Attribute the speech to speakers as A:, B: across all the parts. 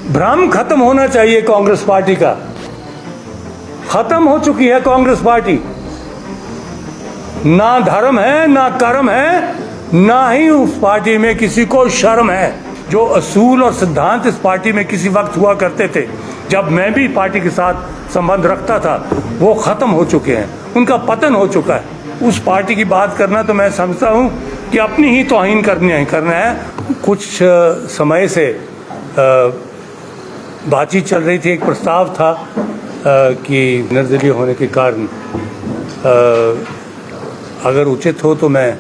A: भ्रम खत्म होना चाहिए कांग्रेस पार्टी का। खत्म हो चुकी है कांग्रेस पार्टी। ना धर्म है, ना कर्म है, ना ही उस पार्टी में किसी को शर्म है। जो असूल और सिद्धांत इस पार्टी में किसी वक्त हुआ करते थे, जब मैं भी पार्टी के साथ संबंध रखता था, वो खत्म हो चुके हैं, उनका पतन हो चुका है। उस पार्टी की बात करना तो मैं समझता हूँ कि अपनी ही तौहीन करना है। कुछ समय से बातचीत चल रही थी, एक प्रस्ताव था कि निर्दलीय होने के कारण अगर उचित हो तो मैं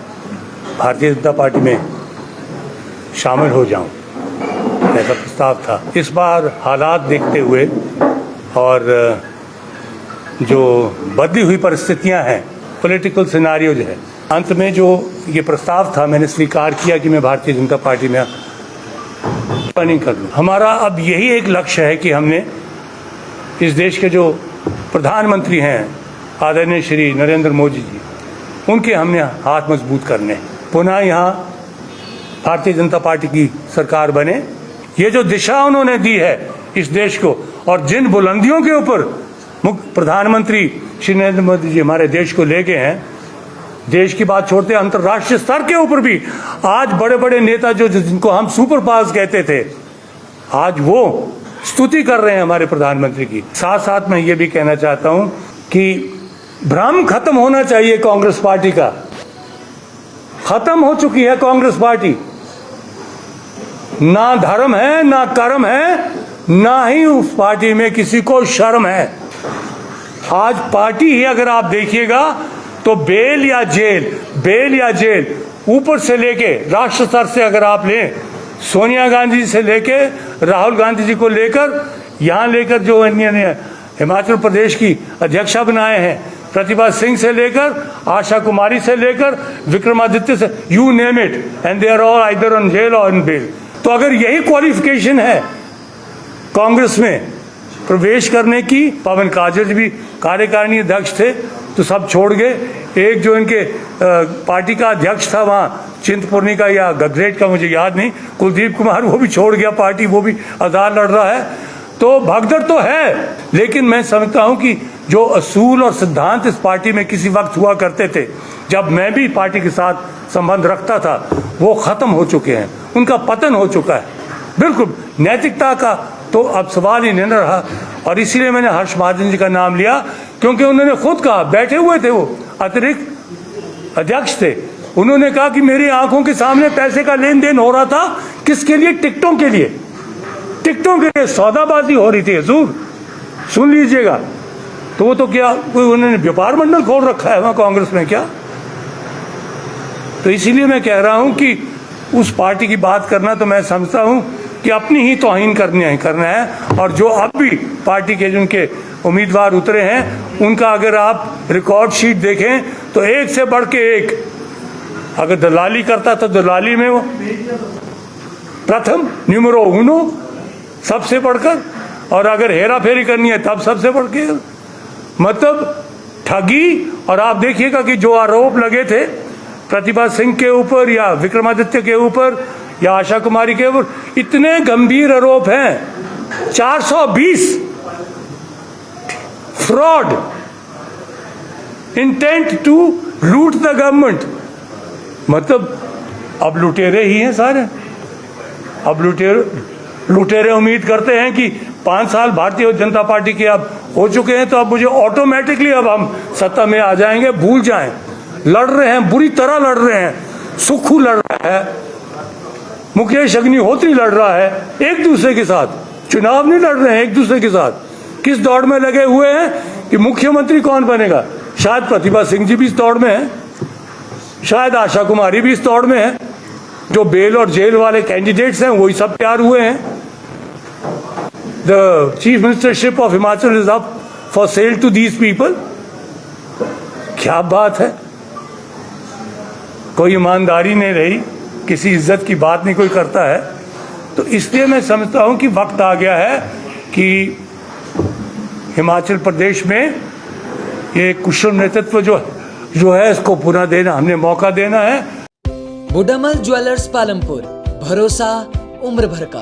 A: भारतीय जनता पार्टी में शामिल हो जाऊं, ऐसा प्रस्ताव था। इस बार हालात देखते हुए और जो बदली हुई परिस्थितियां हैं, पॉलिटिकल सिनारियो जो है, अंत में जो ये प्रस्ताव था, मैंने स्वीकार किया कि मैं भारतीय जनता पार्टी में नहीं कर लूँ। हमारा अब यही एक लक्ष्य है कि हमने इस देश के जो प्रधानमंत्री हैं आदरणीय श्री नरेंद्र मोदी जी, उनके हमने हाथ मजबूत करने, पुनः यहाँ भारतीय जनता पार्टी की सरकार बने। ये जो दिशा उन्होंने दी है इस देश को, और जिन बुलंदियों के ऊपर प्रधानमंत्री श्री नरेंद्र मोदी जी हमारे देश को ले गए हैं, देश की बात छोड़ते अंतर्राष्ट्रीय स्तर के ऊपर भी आज बड़े बड़े नेता जो जिनको हम सुपर पावर्स कहते थे, आज वो स्तुति कर रहे हैं हमारे प्रधानमंत्री की। साथ साथ मैं ये भी कहना चाहता हूं कि भ्रम खत्म होना चाहिए कांग्रेस पार्टी का। खत्म हो चुकी है कांग्रेस पार्टी। ना धर्म है, ना कर्म है, ना ही उस पार्टी में किसी को शर्म है। आज पार्टी ही अगर आप देखिएगा तो बेल या जेल, ऊपर से लेके राष्ट्र स्तर से अगर आप लें, सोनिया गांधी जी से लेके राहुल गांधी जी को लेकर यहाँ लेकर जो हिमाचल प्रदेश की अध्यक्षा बनाए हैं, प्रतिभा सिंह से लेकर आशा कुमारी से लेकर विक्रमादित्य से, you name it, and they are all either on jail और ऑन बेल। तो अगर यही क्वालिफिकेशन है कांग्रेस में प्रवेश करने की, पवन काजल भी कार्यकारिणी अध्यक्ष थे तो सब छोड़ गए। एक जो इनके पार्टी का अध्यक्ष था वहाँ चिंतपूर्णी का या गगरेट का, मुझे याद नहीं, कुलदीप कुमार, वो भी छोड़ गया पार्टी, वो भी आजाद लड़ रहा है। तो भगदड़ तो है, लेकिन मैं समझता हूँ कि जो असूल और सिद्धांत इस पार्टी में किसी वक्त हुआ करते थे, जब मैं भी पार्टी के साथ संबंध रखता था, वो खत्म हो चुके हैं, उनका पतन हो चुका है। बिल्कुल नैतिकता का तो अब सवाल ही नहीं रहा। और इसीलिए मैंने हर्ष महाजन जी का नाम लिया, क्योंकि उन्होंने खुद कहा, बैठे हुए थे, वो अतिरिक्त अध्यक्ष थे, उन्होंने कहा कि मेरी आंखों के सामने पैसे का लेन देन हो रहा था। किसके लिए? टिकटों के लिए, टिकटों के लिए सौदाबाजी हो रही थी। हजूर सुन लीजिएगा। तो वो तो क्या कोई उन्होंने व्यापार मंडल खोल रखा है वहाँ कांग्रेस में क्या? तो इसीलिए मैं कह रहा हूं कि उस पार्टी की बात करना तो मैं समझता हूं कि अपनी ही तौहीन करना है। और जो अब भी पार्टी के जिनके उम्मीदवार उतरे हैं, उनका अगर आप रिकॉर्ड शीट देखें तो एक से बढ़ के एक, अगर दलाली करता तो दलाली में वो प्रथम, न्यूमरो उनो, सबसे बढ़कर, और अगर हेरा फेरी करनी है तब सबसे बढ़ के, मतलब ठगी। और आप देखिएगा कि जो आरोप लगे थे प्रतिभा सिंह के ऊपर या विक्रमादित्य के ऊपर या आशा कुमारी के ऊपर, इतने गंभीर आरोप हैं। 420 fraud, intent to loot the government, मतलब अब लुटेरे ही हैं सारे। अब लुटेरे उम्मीद करते हैं कि 5 साल भारतीय जनता पार्टी के अब हो चुके हैं, तो अब मुझे ऑटोमेटिकली अब हम सत्ता में आ जाएंगे। भूल जाएं, लड़ रहे हैं, बुरी तरह लड़ रहे हैं। सुक्खू लड़ रहा है, मुकेश अग्निहोत्री लड़ रहा है एक दूसरे के साथ, चुनाव नहीं लड़ रहे हैं एक दूसरे के साथ। किस दौड़ में लगे हुए हैं कि मुख्यमंत्री कौन बनेगा? शायद प्रतिभा सिंह जी भी इस दौड़ में है, शायद आशा कुमारी भी इस दौड़ में है। जो बेल और जेल वाले कैंडिडेट्स हैं वही सब तैयार हुए हैं। The chief ministership of Himachal is up for sale to these people. क्या बात है, कोई ईमानदारी नहीं रही, किसी इज्जत की बात नहीं कोई करता है। तो इसलिए मैं समझता हूं कि वक्त आ गया है कि हिमाचल प्रदेश में ये कुशल नेतृत्व जो है इसको पुनः देना, हमने मौका देना है।
B: बुडामल ज्वेलर्स पालमपुर, भरोसा उम्र भर का।